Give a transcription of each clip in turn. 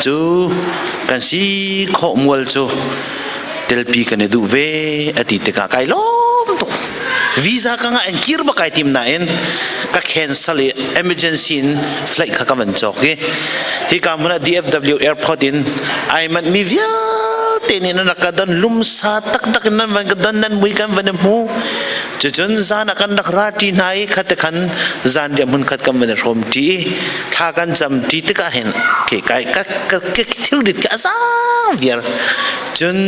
จูกันสีขอมัวจูเดลปีกันดูเวอดีตกะไกลอมตุวีซ่ากังอันคิร์บกายทีมนั่นก็แคนเซิลemergency flight ข้ากันจอกเกที่การมัน DFW airport อินไอ้มันมีวิวเต็นนั่นนักดันลุมซาตักนั่นมันก็ดันนั่นมุยกันวันนี้มูจะจนจานกันนักราตีนายขัดกันจานเดียมันขัดกันวันนี้รวมทีถ้ากันจำทีตกะเห็นเกี่ยก็คิดดิดกันสังเวียร์จน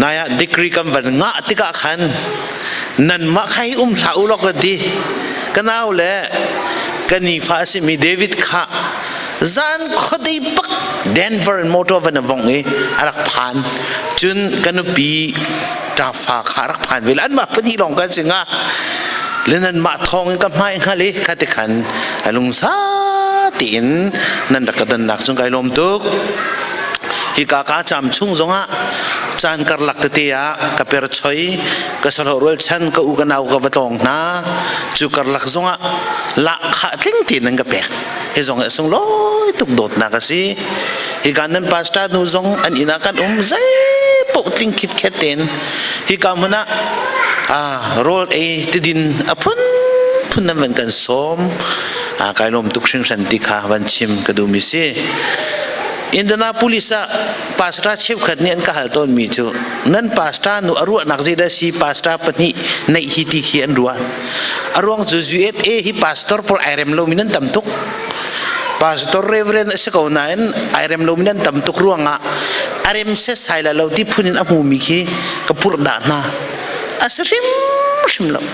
นายดิกรีกันวันงะติกะขันนั่นมาใครหลาลอกกันดีกันเอาเลยกันนี่ฟ้าสิมีเดวิดข้าจานขดได้ปักเดนเวอร์มอเตอร์วันนี้วังเออารักผ่านจนกันปีตาฟ้าขารักผ่านเวลาอันมาปนีลองกันสิงะเล่นนั้นมาทองกันไม่ฮะเลยขัดขันลุงซาตินนั่นรักกันนักจงไกลมตุกฮิกากาจำชุ่งจงะจานกระลักเตียกับเปรชอยกับสโลรัลชันกับอุกันเอากับวัตองนะจูกระลักจงะละขาทิ้งทีนั่งกับเปกเฮจงะสงลอยตุกโดดนักสิฮิการนั้นพาสต้านูจงอันอินากันใจปกติงคิดแค่เต็นฮิกามันนะโรลเอติดินพุ่นนั้นเป็นกันสมไกลมตุกชิงสันติขาวันชิมกระดูมิสิอินเดียนาพุลิสพาสต้าเชฟขัดเนี่ยก็หัลต้นมีจูนั่นพาสต้านูอรุณนักจีดสีพาสต้าปนีในฮิติขีอันรัวอรุณจูจูเอทฮิพาสตอร์พอลไอเรมโลมินันตั้มตุกพาสตอร์เรเวเรนเสกเอาหน่ายไอเรมโลมินันตั้มตุกรัวงะไอเรมเซสไฮลาเราที่พูนินอมูมิคีกับพูดด่านาอาศัยชิมแล้ว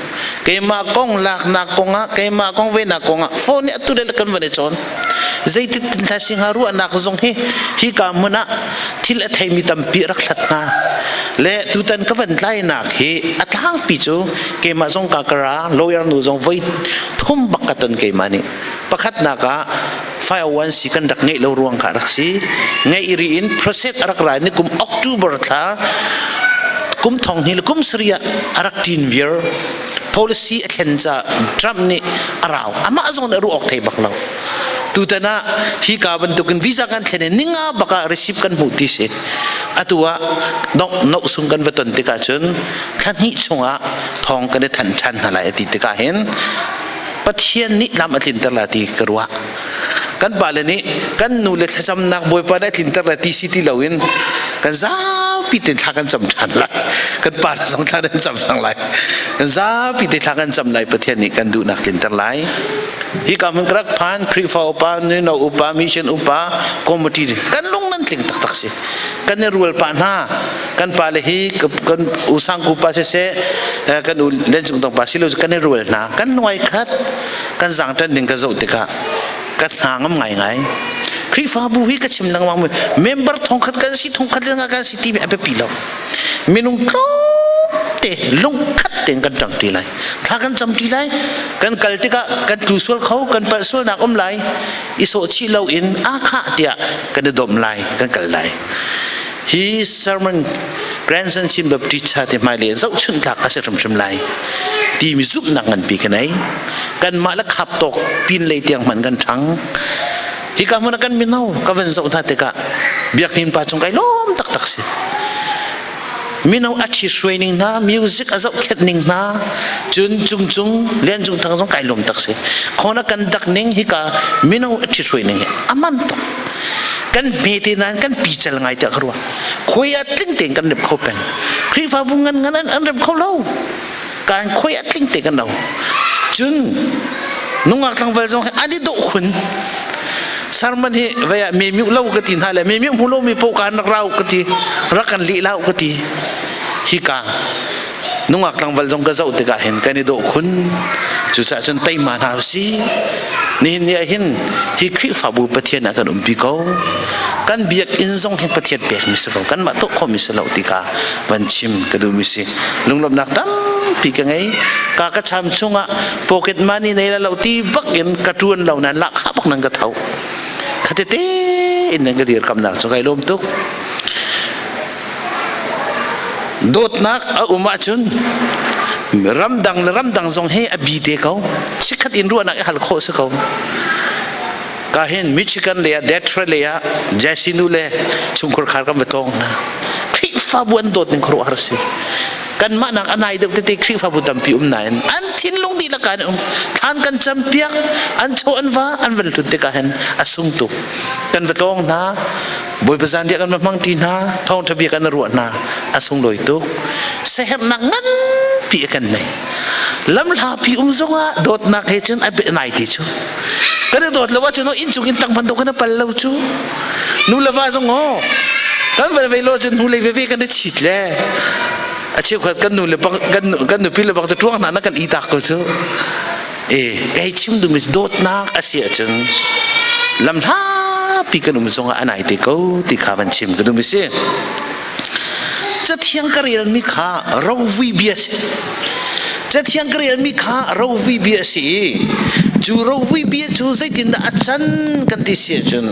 เกมากงลักนักกงะเกมากงเวนักกงะโฟนเนี่ยตุเดลกันวันนี้จอนใจติดทัศน์หารู้นักจงฮิกามันนะที่ละไทยมีตั้มปีรักษาหน้าและตุตันก็วันไล่นักอัตหังปีจูเกมาจงกากระลอยร์นูจงไว้ทุ่มบักตันเกมานี่ปักขัดนักไฟวันสิกันดักเงยเรารวงขารักสีเงยรีอินโปรเซสรักรายนี่กุมออกตูเบอร์ท่ากุมทองนี่กุมสเรียรักทีนเวียร์ policy เข็นจะทรัมป์นี่อาราวอามาจงรู้ออกไทยบักเราตุตนะฮิกาบันตุกันวีซ่ากันเข็นนิงาบักการรีสิบกันมุติเสอตัวนกสุงกันวัตถุติกาจนขันหิชงะทองกันได้ทันชันอะไรติติกาเห็นปะเทียนนี่ลำอัตินตลาดีกรัวกันบาลนี้กันนูเลทจำนักบอยปาได้ทินตลาดีสิติลาวินกันจ้าปิดทางกันจำชันละกันปาดสองทางกันจำสังไรกันจ้าปิดทางกันจำไรปะเทียนนี้กันดูนักทินตลาดฮิกามันกรักพานคริฟาอุปาเนนอุปามิชนอุปาคอมมิตี้กันลงนั่นสิ่งตักสิกันเนรัวปานห้ากันปาเลฮีกันอุสังกุปาเสกันอุเลนจุงตองปาสิโลกันเนรัวนะกันหน่วยคัดกันสั่งตันดึงกันโจติกากันหางไงคริฟาบุฮิกันชิมนังวังมือเมมเบอร์ทองคัดกันสิทองคัดเรื่องกันสิทีมีอะไรปีแล้วมีนุ่งก็เตะลุงคัดเต็งกันจังทีไรถ้ากันจำทีไรกันกัลติกะกันดูส่วนเขากันไปส่วนนักไหลอิโซชิเราอินอาคาเดียกันดมไหลกันกัลไหล His sermon grandson ชิมแบบดิชาเตมาเลยเจ้าชุนทักอาศัยชมไหลที่มีซุปนักเงินปีกันไหนกันมาแล้วขับตกปีนเลยเตียงเหมือนกันทั้งฮิกามันกันมินเอาก็เป็นสุนัขเตกะเบียกนินปาจงไกล้มตักสิมินเอาอัดชีสวยนิ่งนะมิวสิกอาจจะเข็ดนิ่งนะจุงเลี้ยงจุงทั้งจงไกล้มตักสิคนนักกันดักนิ่งฮิกามินเอาอัดชีสวยนิ่งอามันต่อกันเมตินันกันปีเจลไงจะกรัวคุยอัดลิ้งเต่งกันเด็บเขาเป็นครีฟ้าบุงเงินนั้นอันเด็บเขาเล่าการคุยอัดลิ้งเต่งกันเราจุนนุ่งอักลังเวลจงอันนี้ดุขุนสารมันที่เวียมีมิวเล่ากตินหาเลยมีมิวพูโลมีโปการนักเรากติรักกันลีเล่ากติฮิกานุ่งอักลังเวลจงกระเจ้าติกาเห็นกันนี่ดุขุนจุดจะจนไตมาหาสินี่เนี่ยเห็นฮิคริฟาบูประเทศนักการบิโก้กันเบียกอินซงเห็นประเทศเบียกมิสลกันมาตุกคอมิสลติกาวันชิมกระดูมิสิลุงลำนักตั้มปีกันไงกากระชามชงะพ็อกเก็ตมันนี่ในเราตีบักเห็นกระทวนเหล่านั้นละขับนังกระเทาขัดเตะอินนังกระเดียร์กำนักสกายลมตุกโดดนักอุมาจุนรำดังทรงให้อบีเดเขาชิคัดอินรัวนักฮัลโคสเขา kahin Michigan le Detroit le Jasinu le chungkur khar kam betong na kri fa buan dot ning khro harsi kan ma nak anai deuh te kri fa bu tampi nain an thin lung di la kan than kan champiak an cho an wa an vel tu te kahin asung tu kan betong na boy bazan dia kan mang ti na thong thabi kan ru na asung loi tu seher nak ngan pi kan nei lam la pi zonga dot nak he chen a be nai ti chu kan dot lawa chu no in chung in tang ban do kan pal lo chu nu lawa zong ho kan ve lo chen nu le ve kan de chit le a chiu kan nu le kan nu pi le bang de tuang na kan i tak ko chu kai chim du mi dot nak a sia chen lam tha pi kan zonga anai te ko ti kha ban chim kan du mi se cha thiang ka rian mi kha ro vi bia se cha thiang ka rian mi kha ro vi bia si chu ro vi bia chu sai tin da achan kan ti se chen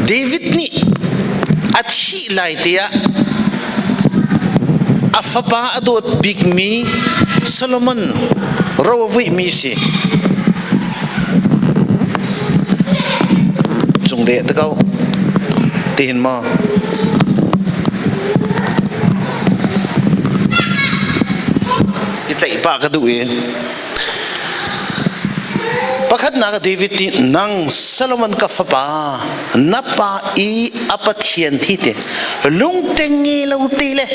David ni athi lai te ya afapa adot big mi Solomon ro vi mi si chung de ta kau tin ma chạy ba cái đuôi pakhat na ka David ti nang Solomon ka fapa napa I apathian thi te lung tengi lo ti le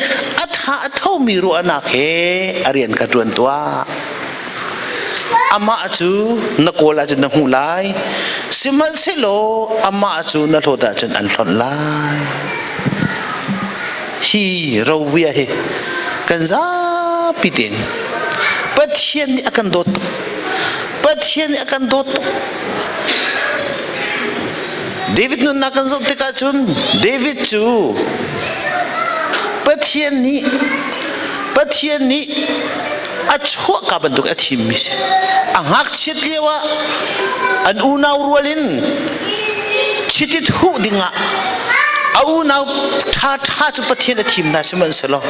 atha athau mi ru ana khe arian ka tuan tua ama chu na kola chu na hulai siman selo ama chu na thoda chen an thon lai hi rawia he kan za pitin pathian ni akan dot David nun nakan zo te ka chun David chu pathian ni a chua ka banduk a thim mi ang hak chit lewa an unaw rualin chitit hu dinga au naw tha chu pathian a thim na siman selo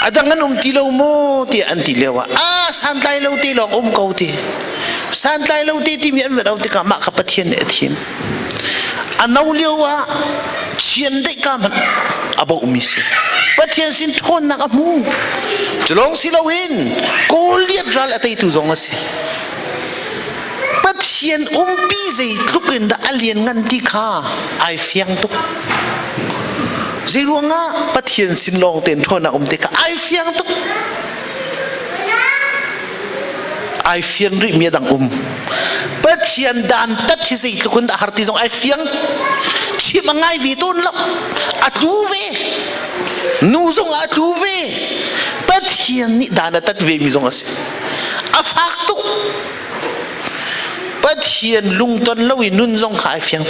adangan tilo mo ti an tilewa santai lo ti long kau ti santai lo ti mi an ro ti ka ma ka pathian e thim anau lewa chien de ka man abo mi se pathian sin thon na ka mu chlong silawin ko liat ral atai tu zong ase pathian pi zai lukin da alien ngan ti kha ai fiang tu ziruanga pathian sin long ten thona te ka ai fiang tu ai fiang ri mi dang pathian dan tat thi zai lukun da harti zong ai fiang chi mangai vi ton lo atu ve nu zong atu ve pathian ni dan tat ve mi zong ase afak tu pathian lung ton lo nun zong khai fiang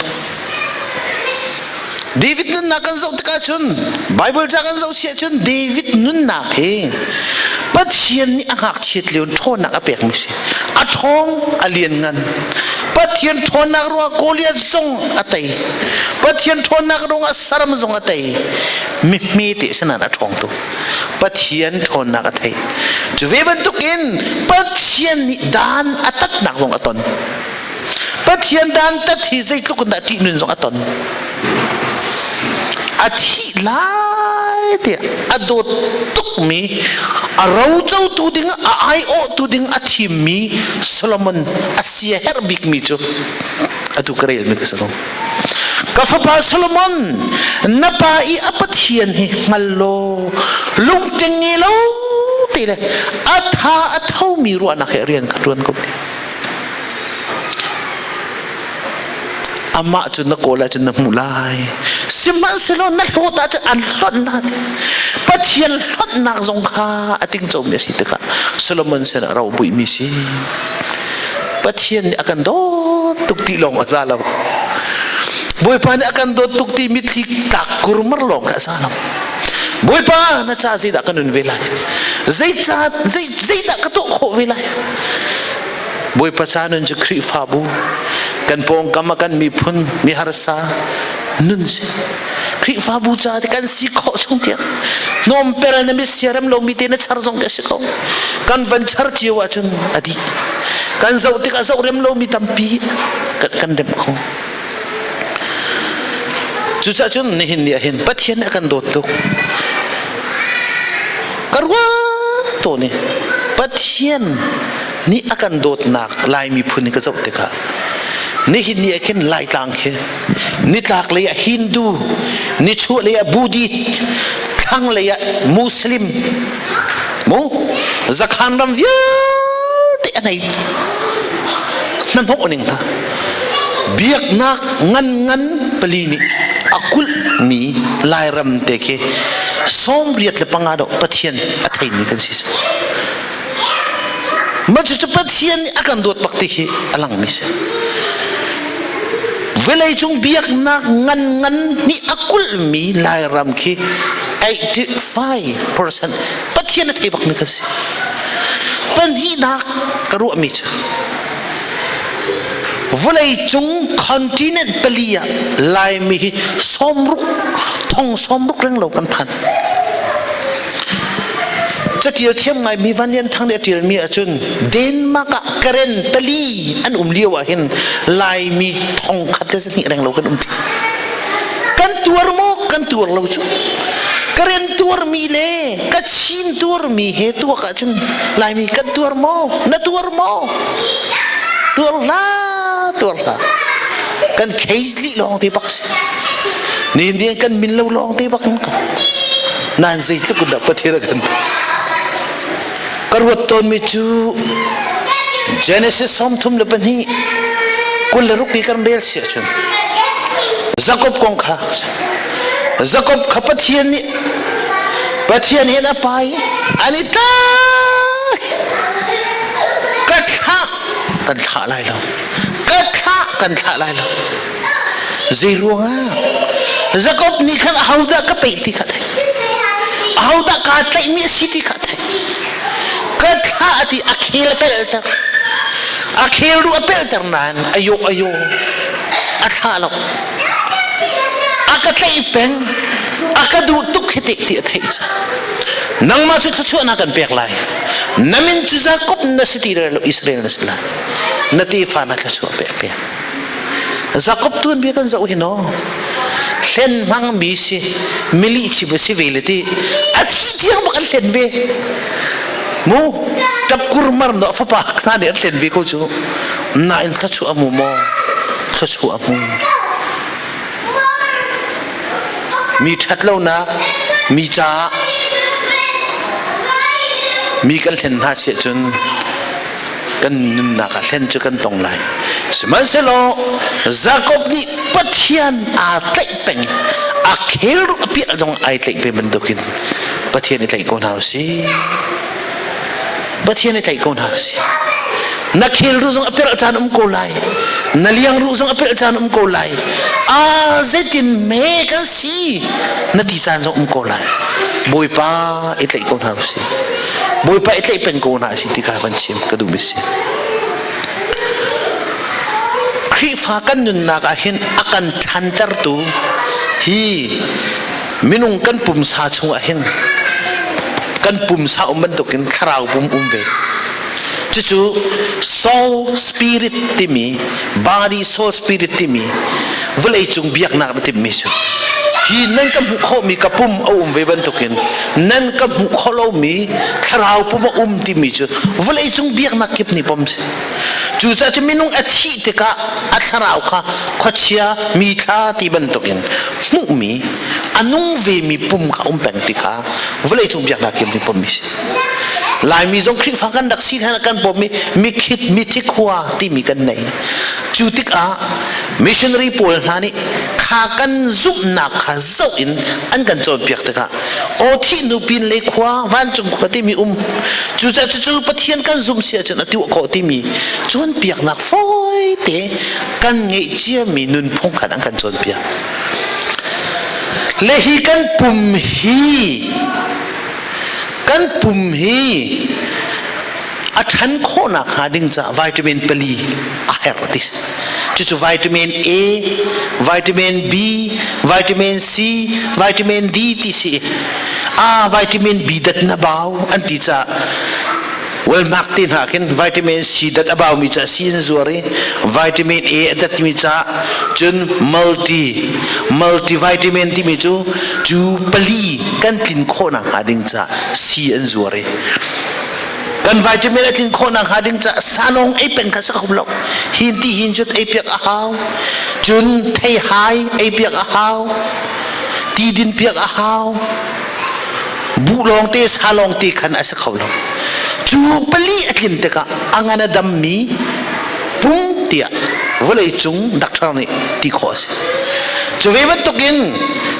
David nun nakan zo te ka chun Bible jakan zo sia chun David nun nak he pathian ni angak chet leon thon nak apek mi se athong alien ngan pathian thon nak ro kolia zong atai pathian thon nak ro saram zong atai mi te sana na thong tu pathian thon nak atai juwe bantuk in pathian ni dan atat nak zong aton pathian dan tat hi zai ku kun da ti nun zong aton athi lai te adot tuk mi arau chau tu ding a ai o tu ding athi mi Solomon asia her big mi chu atu karel mi kasalo kafapa Solomon napa I apathian he mallo lung tengi lo te le atha athau mi ru anak rian katruan ko ama chu na kola chu na mulai siman selo na lota chu an lon na pathian lon nak zong kha ating chom ne si ka Solomon sen raw bui mi si pathian akan do tukti long azalaw boy pa ni akan do tukti mitli takur merlong ka salam boy pa na cha si da kanun velai zai da ka to kho velai boy pa cha nun chu khri fa bu กันปองกรรมกันมีพุนมีหารสานุนสิคริฟาบูจาที่กันสิโคสงเตียนอมเปรนมิเสียรมลงมีเตนชาร์จงเดสิโคกันวันชาร์จิวะจุนอดีกันเจ้าที่กันเจ้ารมลงมีตัมปีกันเด็มคงจุดจุนนี่เห็นเนี่ยเห็นปัจเจียนกันโดดตุกกระว่าตัวนี้ปัจเจียนนี่อากันโดดหนักลายมีพุนนี่ก็เจ้าที่กันนี่หินนี่เข็นลายต่างเข็นนี่ตากเลยฮินดูนี่ชั่วเลยบูดิสทั้งเลยมุสลิมมูจะขันรำเยอะที่อะไรนั่นพวกนึงนะเบียกนักงันปลีนี่อักุลมีลายรำเตะเคสมเรียดเลยปังอาดปะเทียนอัฐินี่กันสิมาจุดปะเทียนอากันโดดปักติเคอลังมิสเวลาจงเบียกนักงันนี่อักุลมีลายรำคี85%ปัจเจียนที่บักมีกันสิปัญหานักกระรู้มิจเวลาจงคอนติเนนต์เปลี่ยลายมีสมรุกทองสมรุกเรื่องเหล่ากันพันจะเที่ยวเทียมไงมีวันยันทั้งเดียเที่ยวมีอาจุนเดนมาร์กกระเรนเปลี่ยอันเลี้ยวเห็นลายมีทองขัดจะนี่เรื่องเหล่ากันทีกันตัวโมกันตัวเราจุกระเรนตัวมีเล่กัดชินตัวมีเหตุตัวกันจุนลายมีกันตัวโมนัตัวโมตัวละกันเคสลิลองที่ปักสินี่เดียกันมินเราลองที่ปักกันนั่นสิทุกคนดับปะเทระกันกระวัตตอนมิจูเจเนซิสอมทุมเลปนี่กุลรุกีกันเรียลเสียจุนจักรบกงข้าจักรบขับปะเทียนนี่ปะเทียนเห็นอะไรอันนี้ตายกัดข้ากันข้าอะไรแล้วกัดข้ากันข้าอะไรแล้วซีรัวง่ะจักรบนี่ขันเอาดะกับไปที่ขัดเอาดะกัดไลมีสิที่ขัดกัดข้าที่อัคเฮลเปลเตอร์อัคเฮลรู้เปลเตอร์นั้นอายุอัฐาลกอากัดไลเป็นอากัดดูตุกเหตุที่อัฐิจ้านังมาจุดชั่วนักันเปียกไลฟ์นั่นมินจุดจักรบนัสติเรลอิสราเอลนัสลานัตีฟานัทชั่วเปียกจักรบตัวนี้กันจะอุ้ยน้อเส้นมังมีสิมิลิชิบสิเวลตีอาทิตย์ยังบังเส้นเวมูจับกุรมารน์ฟ้าปากท่านเนี่ยเส้นเวก็จูน่าอินทัชชัวมูมอทัชชัวมูมีชัดเล่านะมีจ้ามีกันเส้นหาเสียจนกันนักเส้นจะกันตรงไหนสมัยเสโลจักรบนี่ปัจเจียนอาเตะเป็นอาเคลุอภิจงไอเตะเป็นบรรดุกินปัจเจียนไอเตะโกนหาสิปัจเจียนไอเตะโกนหาสินักเคลุจงอภิจงโกไลนักเลี้ยงรู้จงอภิจงโกไลอาเจตินเมกันสินักที่จานจงโกไลบอยป้าไอเตะโกนหาสิบอยป้าไอเตะเป็นโกนหาสิที่ข้าวันชิมกระดูมิสิคริฟากันนุนนักเห็นอาการทันตรตูฮีมินุงกันปุ่มสาชงเห็นกันปุ่มสามันตุกินคราวปุ่มเวจู่ๆ soul spirit ที่มี body soul spirit ที่มีเวลาจงเบียกนักที่มีสุฮีนั่นกับหุเขามีกับปุ่มเอาเวบันตุกินนั่นกับหุเขาเรามีคราวปุ่มที่มีสุเวลาจงเบียกนักเก็บนี่ปุ่มสิจู่ๆจะมินุงอาทิตย์ก็อัศราวค่ะขดเชียมีท่าที่บันตุกินมุมีอันนุ่งเวมีปุ่มข้าแปงติค่ะเวลาจงเบียกนักเก็บนี่ปุ่มสิลายมีจงคลิกฟังกันดักซีให้นักการปุ่มมีคิดมีทิกหัวที่มีกันไหนจู่ติกมิชชันนารีพูลนั่นนี่ข้ากันซุ่มนักข้าเจ้าอินอันกันโจนเปียกติกะโอที่นูปินเล็กหัววันจงขวดที่มีจู่ปะเทียนกันซุ่มเสียจนติวโคที่มีโจนเปียกนักฟอยเตกันเงยเจียมีนุนพงขันอันกันโจนเปียกเลหิกันปุ่มฮีกันปุ่มฮีอาจารย์โคนักหาดิ้งจะวิตามินเปลีอาเฮรติส จุวิตามิน A วิตามิน B วิตามิน C วิตามิน D ที่สิวิตามิน B ดัดนาบาวอันที่จะwell maktin hakin vitamin C dat abaw mi cha sin zuari vitamin A dat mi cha chun multi vitamin ti mi chu pali kan tin khona hading cha C an zuari kan vitamin atin khona hading cha salong ai pen kha sa khumlo hin ti hin chut ai piak a haw chun thai hai ai piak a haw ti din piak a haw bu long te salong ti khan asa khawlo chu pali atlin teka angana dammi pung tia volei chung doctor ni ti khos chu veban tokin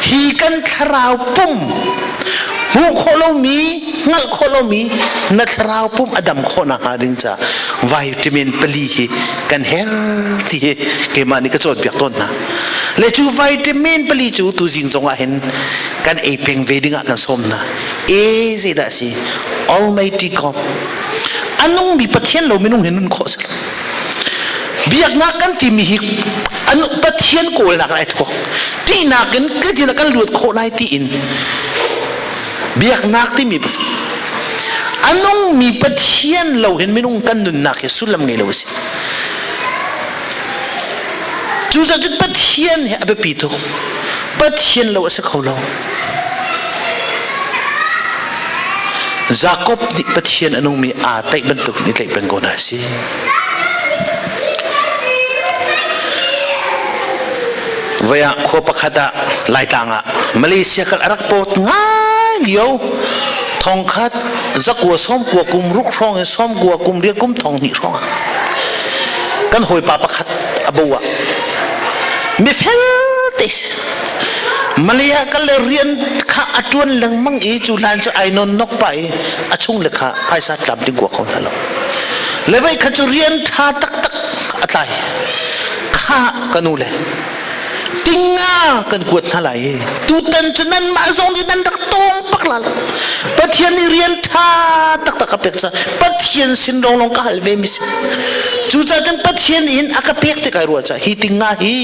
hi kan tharau pum hu kholomi ngal kholomi na tharau pum adam khona hading cha vitamin pali hi kan healthy ke mani ka chot biak ton na le chu vitamin pali chu tu jing zonga hen kan e peng vedinga kan som na e zeda si almighty god anong mi pathian lo minung henun khos biak na kan ti mi hi anu pathian ko na kai tho ti na kan ka ti na kan lut kho lai ti in biak nak ti mi anong mi pathian lo hen minung kan nun na ke sulam ngai lo si chu za chu pathian he abe pi to pathian lo asa kholo Jacob di pathian anong mi atay bentuk ni tay penggonasi vaya ko pakhada laitanga Malaysia kal arak pot ngai liao thongkhat zakwa som kwa kum ruk rong som kwa kum ria kum thong ni rong kan hoi pa pakhat abawa mi fel tes Malaya kala rian kha atuan lang mang e chulan cho ainon nok pai achung lekha paisa tlam ting kwa khon halo levai kha chu rian tha tak atlai kha kanule tinga kan kuat halai tu tan chunan ma zong di nan dak tong pakla pathian ni rian tha tak apeksa pathian sin dong long ka halve mis chu cha kan pathian in akapek te kai ruacha hi tinga hi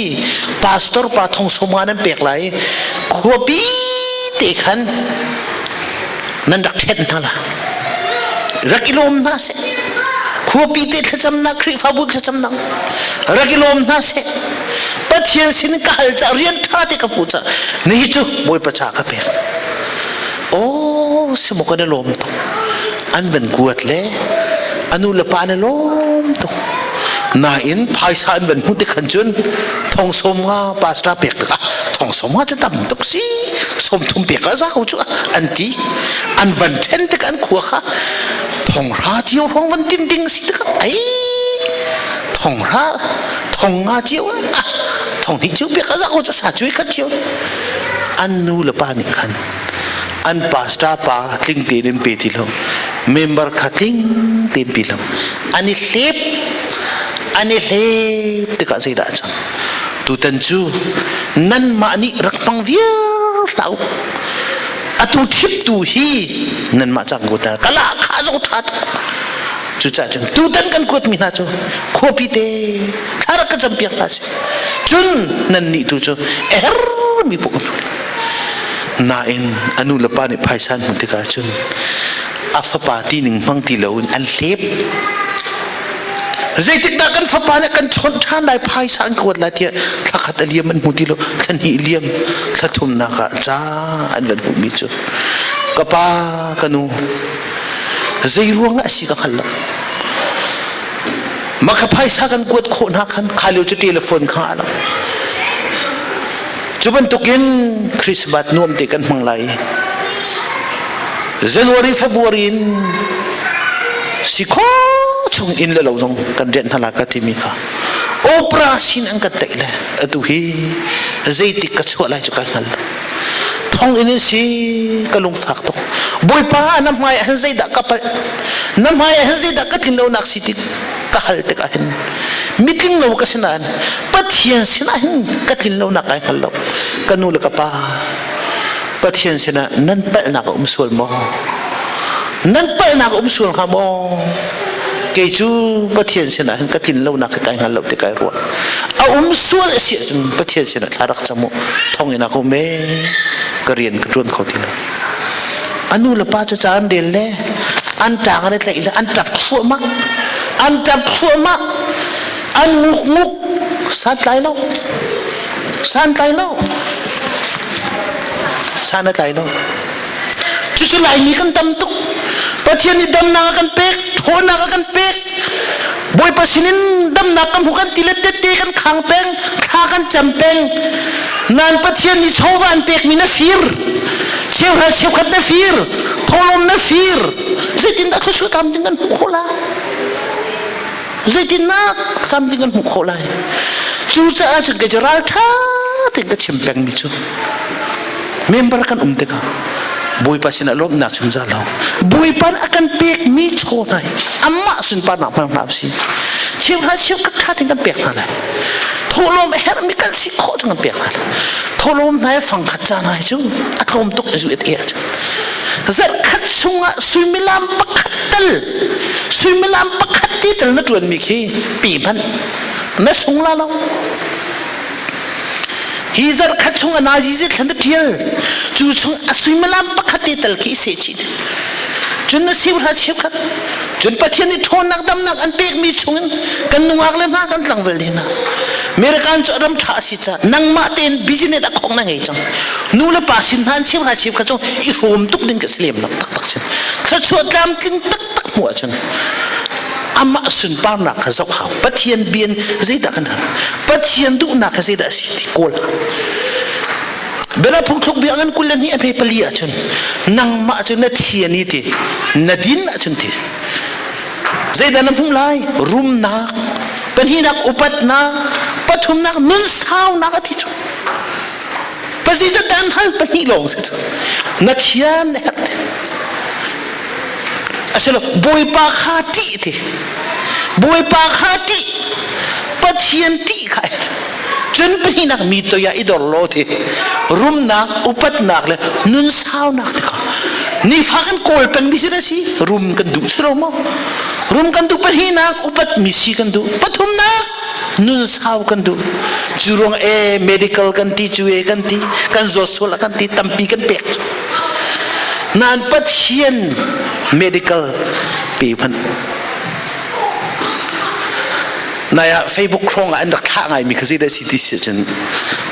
pastor pa thong somanan pek lai khopi te khan nan dak thet nala rakilom na se khopi te thacham na khri fabu thacham na rakilom na se pathian sin ka hal cha rian tha te ka pucha nei chu boi pacha ka pe o se mo kana lom to an ven kuat le anu la pa na lom to na in paisa an ven hu te khan chun thong som nga pastra pek ka thong som nga cha tam tok si som thum pek ka za ko chu anti an van ten te kan khu kha thong ra chiu thong van tin ding si ka ai thong ra thong nga chiu thong ni chiu pek ka za ko cha sa chui ka chiu anu la pa ni khan an pastra pa tling te nin pe ti lo member kha tling te pi lo ani lep te ka sei da chang tu tan chu nan ma ni rak pang vier tau atu thip tu hi nan ma chang go ta kala kha zo that chu cha chun tu tan kan kot mi na chu khopi te thar ka jam piak pa chun nan ni tu chu mi pok na in anu lapa ni phaisan mun te ka chun afa pa ti ning mang ti lo an lep zaitik da kan fa pa ne kan chon than lai phaisan ko la tia thakhat aliam an muti lo kan hi liam thathum na ka cha an van hu mi chu kapa kanu zai ruang asi ka khalla maka phaisa kan kuat kho na khan khalo chu telephone kha ala chuban tukin Christmas nuam te kan manglai January February sikho chung in le lo jong kan ren hala ka ti mi kha opera sin ang ka tai le atu hi zaitik ka chho lai chu ka hal thong in si kalung fak to boy pa nam mai han zai da ka pa nam mai han zai da ka tin lo nak si ti ka hal te ka hen meeting lo ka sinan pathian sinan ka tin lo nak ai hal lo kanu le ka pa pathian sina nan pa na ka umsul mo nan pa na ka umsul ka mo ke chu pathian sena ka tin lo na ka kai ngal lo te kai ro a sual si chun pathian sena tharak chamu thong ina ko me karian ka tun kho tin anu la pa cha chan del le an tang ne tlai la an tap khu ma an nguk san lai lo san lai lo chu lai ni kan tam tu pathian ni dam na kan pek thon na kan pek boy pasinin dam na kan hukan tilet te kan khang peng kha kan cham peng nan pathian ni chowan pek mi na fir cheu khat na fir tholom na fir zaitin da chu tam ding kan khola zaitin na tam ding kan khola chu cha ge jaral tha te ka chem peng mi chu member kan te ka boy pasin alom nak sumza law boy pan akan pek mi chonai amma sun pa na pang napsi cheu ka tha ting kan pek na tholom her mi kan si kho chung pek na tholom nai phang khat cha nai chu athom tuk ju et e zat khat chunga suimilam pakhat ti tel na tuan mi khi pi ban na sungla law hizar khachung anaji je thand tial chu chung asuimalam pakhati tal ki se chi chun na siw ha chep khat chun pathian ni thon nak dam nak an pek mi chung kan nuak le ma kan tlang vel dina mere kan chu ram tha si cha nang ma ten business a khong na ngai chang nu le pa sin han chep ha chep khachung I rom tuk din ka slem nak tak chen kha chu tlam kin tak mu chen amma sun pa na ka zok ha pathian bien zida kan pathian du na ka zida si kol bela phung thuk bi angan kulen ni ape palia chun nang ma chun na thian ni ti nadin na chun ti zida na phung lai rum na pan hi nak upat na pathum nak nun sao na ka thi chu pazida dan hal pani long se na thian ne hat aselo boy pa khati ti boy pa khati pathian ti khai chun pani nak mi to ya idor lo ti rum na upat nak le nun sao nak ka ni fa kan kol pen bi si rum kan du sro mo rum kan du pani nak upat mi si kan du pathum na nun sao kan du jurong medical kan ti chu kan ti kan zo sol kan ti tampi kan pek nan pathian medical people naya Facebook krong an rak tha ngai mi khazi da city chen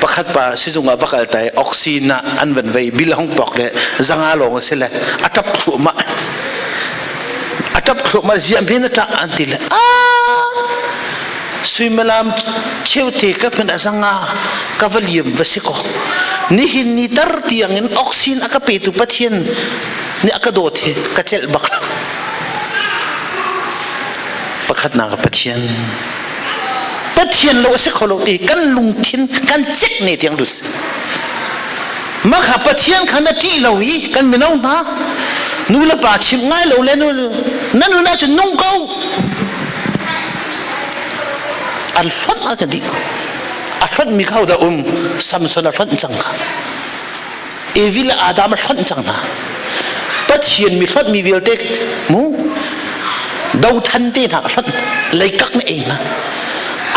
pakhat pa sizunga vakal tai oxygen na an van vei bilhong pok le zanga long se le atap khuma ziam phen ta antil suimalam cheuti ka pen azanga kavalium vasiko ni hin ni tar tiang in oxygen akape tu pathian ni akadot he kachel bakla pakhat na ka pathian lo se kholo ti kan lungthin kan chek ne tiang dus ma kha pathian khana ti lowi kan minau na nu la pa chim ngai lo le nu nanu na chu nung ko al fat a ta di a fat mi khau da samson a fat chang kha evil adam a fat chang na pathian mi fat mi vil tek mu dau than te na fat lai kak na e na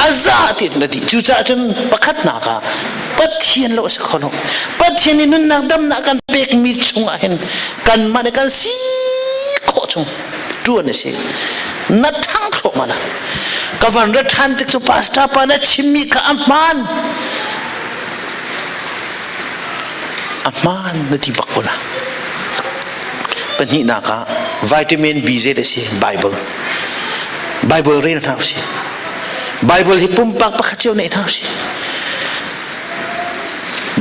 azati na di chu cha chun pakhat na ka pathian lo se khono pathian ni nun na dam na kan pek mi chung a hen kan ma ne kan si kho chung tu ne se na thang kho mana ka van ra than te chu pasta pa na chimmi ka aman na ti bakula pani na ka vitamin B je de se bible re na thau si bible hi pum pak pakhacho nei thau si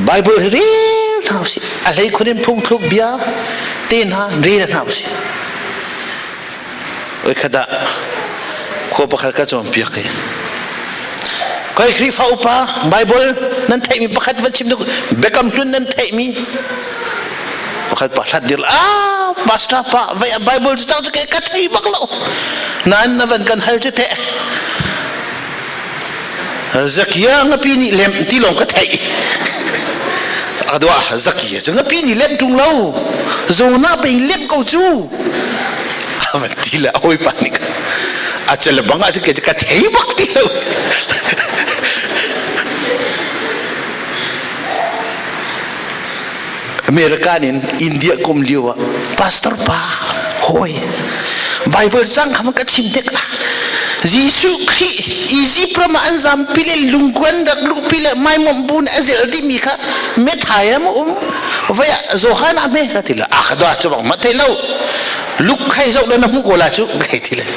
bible re thau si alai khunin phung thuk bia ten ha re na thau si oi khada ko pakhal ka chom pia ke kai khri fa upa bible nan thai mi pakhat van chim bekam tun nan thai mi pakhat pa hlat dil pastor pa bible chang ke ka thai baklo nan na van kan hal che the zakiya ngapi ni lem ti long ka thai adwa zakiya ngapi ni lem tung lo zo na pe lem ko chu avan ti la oi pa ni อาจจะละบังอาจจะเกิดจากเทบักที่เราอเมริกาเนี่ยอินเดียกุมเลียวพาสตอร์ป้าโอยไบเบิลจังคำกัดชิมเด็กยิสุครีอีซีประมาณจำพิเลลุงกวนดักลุกพิเลไม่มบุญอาเซลดิมิค่ะเมทายมว่าโซฮานาเมฆที่ละอาขดาจะบอกมาเทเลวลุกให้เจ้าเดินมุกโกลาจุไงที่ละ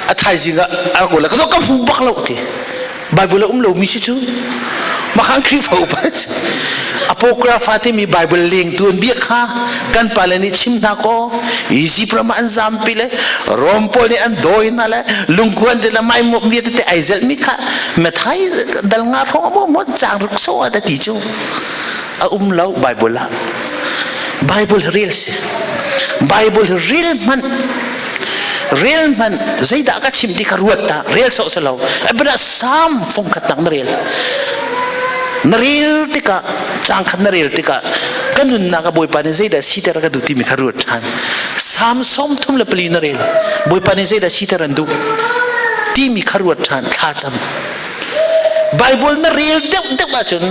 อาทายจริงอ่ะอาโกลาก็ต้องกำฟูบักเลวที่ไบเบิลเรามีชิจูมาขังครีฟ้าอุปสอโปกราฟาที่มีไบเบิลเลี้ยงตัวเบียกค่ะกันปาเลนิชิมนักโออีซีประมาณจำพิเลรอมโพนี่อันโดยนั่นแหละลุงกวนเดลไม่หมดเวียดแต่ไอเซลมิค่ะเมื่อไทยดัลงาของบ่หมดจางรุกโซ่แต่ที่จูเราไบเบิลละไบเบิลเรียลสิไบเบิลเรียลมันใจด่าก็ชิมที่กระรวดตาเรียลโซ่เสลาเบรสามฟงขัดตังเรียลนเรียลติกะจางขัดนเรียลติกะกันนุนนักบอยปานิเซดาสีเตระก็ดูที่มีกระรวดทันสามส้มทุ่มเล็บลีนเรียลบอยปานิเซดาสีเตรันดูที่มีกระรวดทันท่าจำไบเบิลนเรียลเด็กมาจน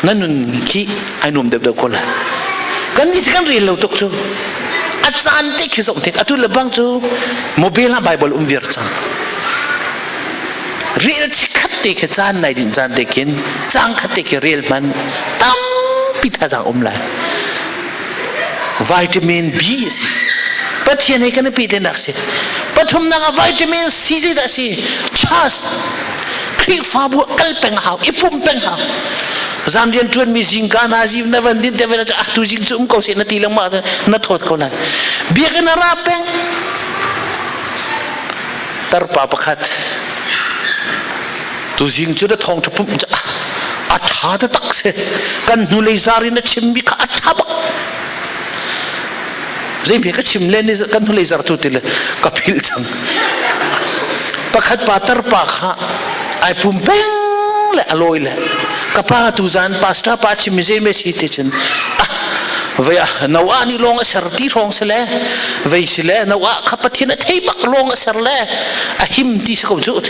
นั่นนุนขี้ไอ้หนุ่มเด็กคนละกันนี่สิกันเรียลเราตกจูอาจารย์ที่คิดส่งถึงอาตุลบังจูโมบิลไบเบิลเวียร์จังเรียลชิคัดเด็กจานไหนดินจานเด็กินจางคัดเด็กเรียลมันตั้มพิธาจางเลยวิตามินบีสิปัจจัยนี้กันพิจารณาสิปฐมนักวิตามินซีสิดาสิชาสครีฟ้าบัวกัลเป็งหาวอิปุ่มเป็งหาวจำเรียนชวนมีจิงการอาจีฟนับวันดินเทวดาตุจิงจุ่มเขาเสียนาทีละมานาทอดเขาเลยเบียกันราเป็งตรปาปขัดตุจิงจุดทองทุบจะอัฐาตะตักเสกันนุเลซารินชิมบิกอัฐาบักเรื่องเพียงก็ชิมเล่นนี่กันนุเลซาร์ตุติเลยกับพิลจังปะขัดปาตรปาข้าไอปุ่มเป็งเลยอร่อยเลยกับป้าตุจานพาสต้าป้าชิมเซนไม่ชีติจันเวียนาวานี่ลงเสร์ตีรองเสลเวียเสลนาวาขับปะที่นั่นให้บักลงเสร์เลหิมที่สกุลจุด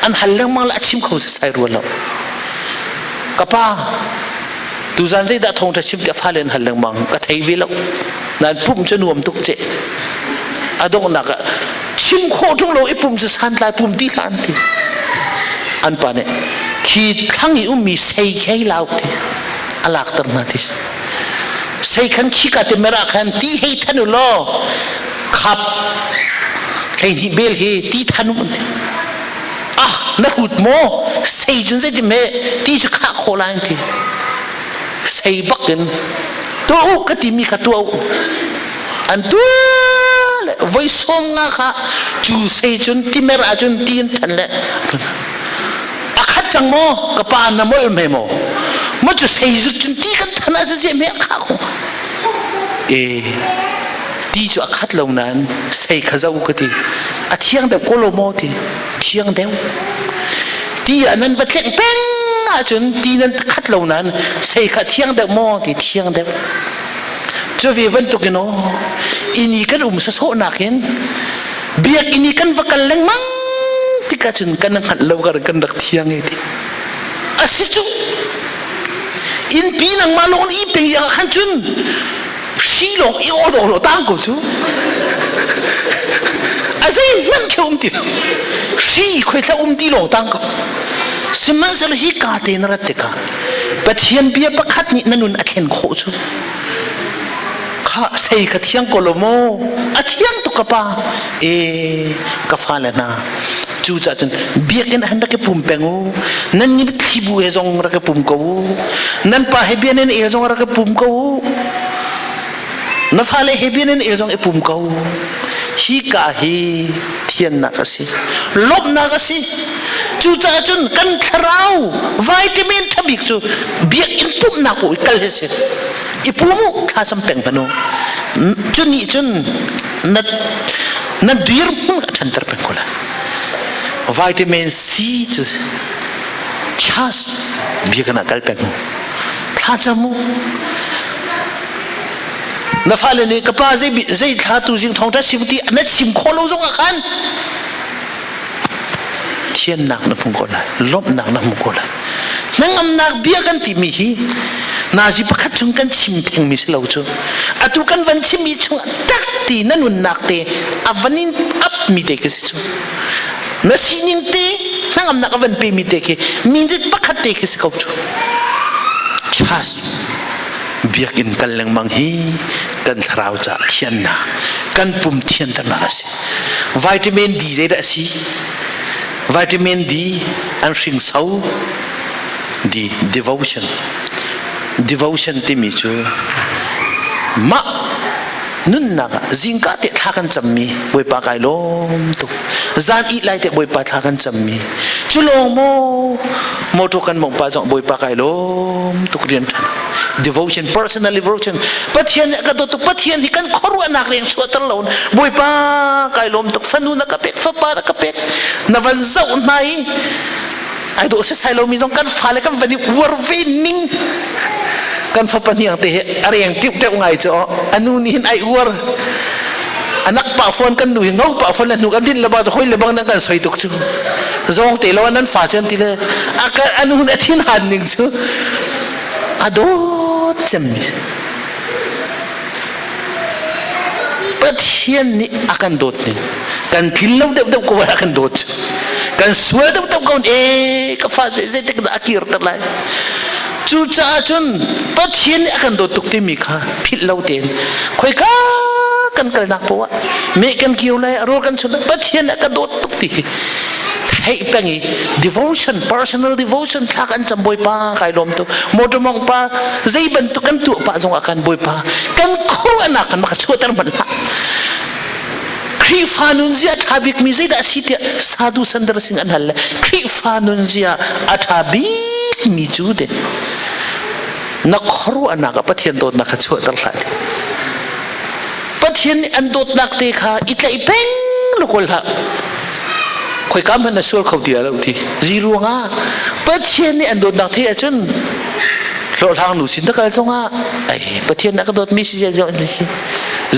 อันหันหลังมาละชิมเขาจะใส่รัวเรากับป้าตุจานใจดัดทงจะชิมจะฟ้าเลนหันหลังมังก็ไทยวิลล์นั่นปุ่มจะนวมตุกเจอดงนักชิมโคตรเราไอ้ปุ่มจะสันลายปุ่มดีลันทีอันป่านเนี่ยขีดทั้งอีมีใส่แค่เหล่าที่อลักตรนาทิสใส่ขันขี้กัดเมรักขันที่ให้ท่านุล้อขับใส่ที่เบลให้ที่ท่านุมันนักหุดโมใส่จนใส่ที่เมที่จะฆ่าโคลานที่ใส่บักกันตัวอุกติมีขัดตัวอันตัวเลยไว้ส่งงาค่ะจูใส่จนที่เมรักจนที่ทันเลยจังโมกับปานน้ำมอลเมโมมันจะใส่จุดจนตีกันทันอาจจะเจ็บเมียข้าวตีจะขัดเหล่านั้นใส่ข้าเจ้าก็ตีเที่ยงเดียวโคโลโมตีเที่ยงเดียวตีอันนั้นวัดเล็กเป้งจนตีนั้นขัดเหล่านั้นใส่ข้าเที่ยงเดียวโมตีเที่ยงเดียวจะเวียนตุกินโออินี่กันสะโซนักเห็นเบียกอินี่กันวักันเล็งมั้งที่กระจุนกันหันเรากันดักเที่ยงไอ้ที่อาศัยจูอินปีนังมาลงอีเป็นอย่างขันจุนชีลงอีโอโดโลตั้งกูจูอาศัยมันแค่ตีชีคุยแค่ตีโลตั้งกูสมัยนั้นฮิกาเตนรัตติกาปัจเจียนเบียปะขัดนี่นั่นนุ่นอเคนโคจูข้าใส่กระเทียงโกโลโมอเทียงตุกปะกฟ้าเลนะจูจ่าจนเบียกันหันรักปุ่มเปงูนั่นนี่ขี้บุเอจงรักปุ่มกูนั่นป้าเฮเบียนเอจงรักปุ่มกูนั่นฟ้าเลเฮเบียนเอจงปุ่มกูฮิกาฮีเทียนนักสิลบนักสิจูจ่าจนกันคราววิตามินทบิกจูเบียกินปุ่มนักกูกัลเฮสิอีปุ่มข้าจำเป็นพนุจุนี่จุนนั่นดีร์มุนกันฉันตระเป็นกูละวิตามินซีจุชาสเบียกันนักกัลเป็นกูข้าจำมูนับฟ้าเลยนี่กับป้าใจท่าตุจิงทองทัศชิมตีอันนั้นชิมโคโลจงอาคัน ทียนหนักน้ำพุงก็เลยลบหนักน้ำพุงก็เลยนั่งอำนาจเบี้ยกันที่มีฮีนาจิปะคัดจงกันชิมเทงมิสเลาจูอะตุกันวันชิมีจงตักตีนั่นวันนักเตะอวันนี้อับมีเตะกันสิจูนาสินิงเตะนั่งอำนาจวันเปมีเตะกันมีเด็ดปะคัดเตะกันสิเขาจูชัสเบียกินกันแรงมังฮีกันสาวจะเทียนนักกันปุ่มเทียนตระหนักสิวิตามินดีเจได้สิวิตามินดีอันสิ่งเศร้าดี devotion ที่มีจูมานุ่นนักจิงกัดเตะทักันจำมีบวยปากไก่ล้มตุจานอีไลเตะบวยปากทักันจำมีจุลงโมทุกันมองปาจงบวยปากไก่ล้มตุเรียน devotion personal devotion ปัทเทียนเนี่ยก็ตัวปัทเทียนที่กันขรุนักเรียนชัวตลอดบวยปากไก่ล้มตุฟันุนักเป็กฟ้าปานักเป็กนับวันเจ้าไหนไอ้ตัวเสียสายลมมีตรงกันฟ้าเลยกันวันนี้วัววินิงกันฟ้าปนยังเตะอะไรอย่างที่เจ้าไงจ๊ะอันนู้นนี่ไอ้วัวอันนักป่าฝนกันดูเงาป่าฝนแล้วหนูกันที่ระบาดคุยระบางนั่งกันสวยตุกจูจงเตะแล้วนั้นฟ้าจันทีเลยอันนู้นที่หันหนึ่งจูอดจำมีปัทเทียนนี่akan dot ni kan pilau dap ko akan dot kan suai dap ko ka fa ze tek da akhir terlai chu cha chun pathian ni akan dot tuk ti mi kha pilau ten khoi ka kan kal nak po me kan kiu lai ro kan chun pathian akan dot tuk ti thai pangi devotion personal devotion thakan chamboi pa kai lom tu motomong pa zai ban tu kan tu pa jong akan boi pa kan kho anak kan maka chutar man la kri fanun zia thabik mi zai da sitia sadhu sandar sing an hal kri fanun zia athabik mi chu de na khru anak pathian dot na kha chutar la pathian an dot nak te kha itlai peng lokol haคอยกำมันน่ะส่วนเขาเดียวแล้วทีจีรัวงาประเทศนี่อันโดนนักเที่ยวจนเราทางหนูสินตะการจงอ่ะไอ้ประเทศนักโดดมีสิเจ้านี่สิ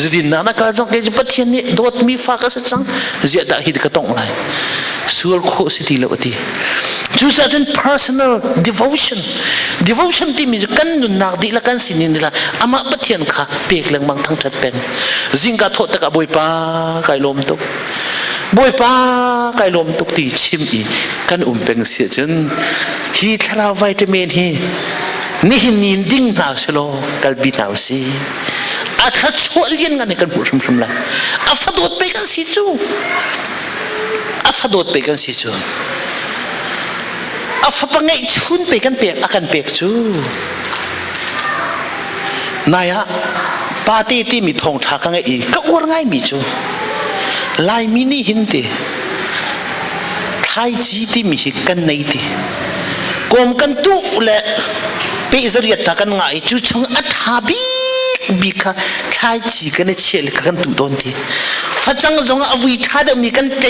จุดินนักการจงเกี่ยประเทศนี่โดดมีฟ้าก็สักจังเจ้าได้ฮิตก็ต้องอะไรส่วนโคสิทีแล้วทีจุดนั้น personal devotion ที่มีกันนุนนักดีละกันสินินละอามาประเทศข้าเปียกเรื่องบางทั้งชัดเป็นจิงกาโทษตะกะบวยป้าไก่ลมตุกบวยป้าไก่ลมตุกตีชิมอีกันเป็นเสียจนฮีทราวิตามินฮีนี่นินดิ้งหนาวสโลกัลบินหนาวสิอาทัดชัวเลี้ยนกันในกันผู้ชมละอาฟาโดดไปกันสิจูอาฟาโดดไปกันสิจูอาฟาปังไงชุนไปกันเปียกอากันเปียกจูนายะปาตีที่มีทองทากันไงอีกก็อ้วนง่ายมีจูลายมินิหินเตไทยจีที่มีกันในตีกรมกันตุและเปิดเรียดตากันง่ายจู่ชงอัฐาบิกะไทยจีกันเนี่ยเชี่ยเลยกันตุโดนทีฟัดจังจงอวิธาเดมีกันเ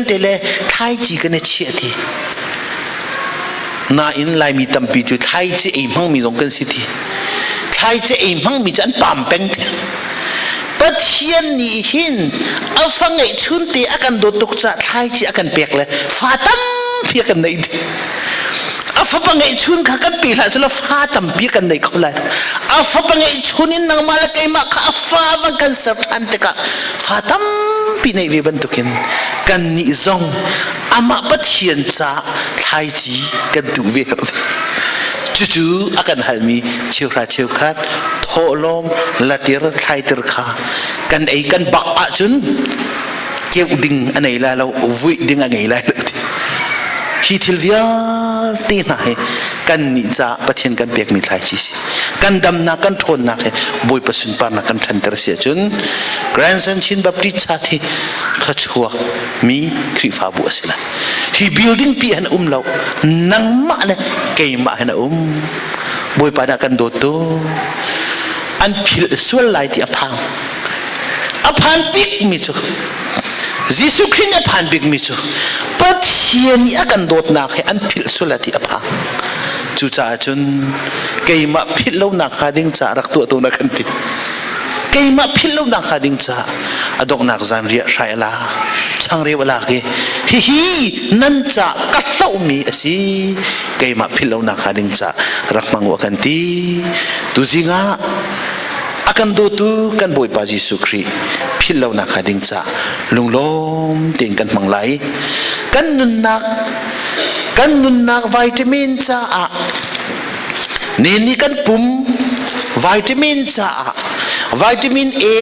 ตเลยไทยจีกันเนี่ยเชี่ยทีน่าอินลายมีตั้มปีจู่ไทยจีเอ็มหังมีตรงกันสิทีไทยจีเอ็มหังมีจันปั๊มเป็งทีประเทศนี้หินเอาฟังไอ้ชุนตีอากันโดดตกจากไทยจีอากันเปียกเลยฟ้าตั้มเปียกกันไหนดีอาฟังปังไอ้ชุนข้ากันปีละจนฟ้าตั้มเปียกกันไหนเขาเลยอาฟังปังไอ้ชุนนี่นางมาละไก่มาข้าฟ้ามันกันสับทันเตกะฟ้าตั้มปีไหนเวบันตุกินกันนิจงอามาประเทศจ้าไทยจีกันดูเวลจู่ๆอาการหายมีเชี่ยวราเชี่ยวคัดโถลมละเตียร์ไทยเตอร์ขากันไอ้กันบักอาจุนเกี่ยวดิ่งอันไหนละเราวิ่งดิ่งอันไหนละฮิทิลวิอาตีน่าเฮกันนิจาประเทศกันเปียกมีไทยจีสิกันดำนักกันทนนักเฮบุยประสุนปานักกันทันเตอร์เสียจุนแกรนสันชินบับดิชาติขัดชัวมีคริฟาบัวสิละฮีบิลดิ้งปีหันเรานังมาเลยเกี่ยมาหันบุยปานักกันโดดโตอันพิลส่วนไหลที่อภังบิ๊กมิจูยิสุครินอภังบิ๊กมิจูปัทเทียนี่อากันโดดนักให้อันพิลส่วนไหลที่อภังจู่จ้าจนเกี่ยมาพิลเล่านักหาดิ้งจ่ารักตัวนักกันติ keima philo na khading cha adok nak zan ria shaila changre wala ke hi nan cha kallo mi asi keima philo na khading cha rakmang wakanti tuzinga akan do tu kan boy pa Jesu Christ philo na khading cha lunglom ting kan manglai kan nun nak vitamin cha a ni kan pum vitamin cha vitamin A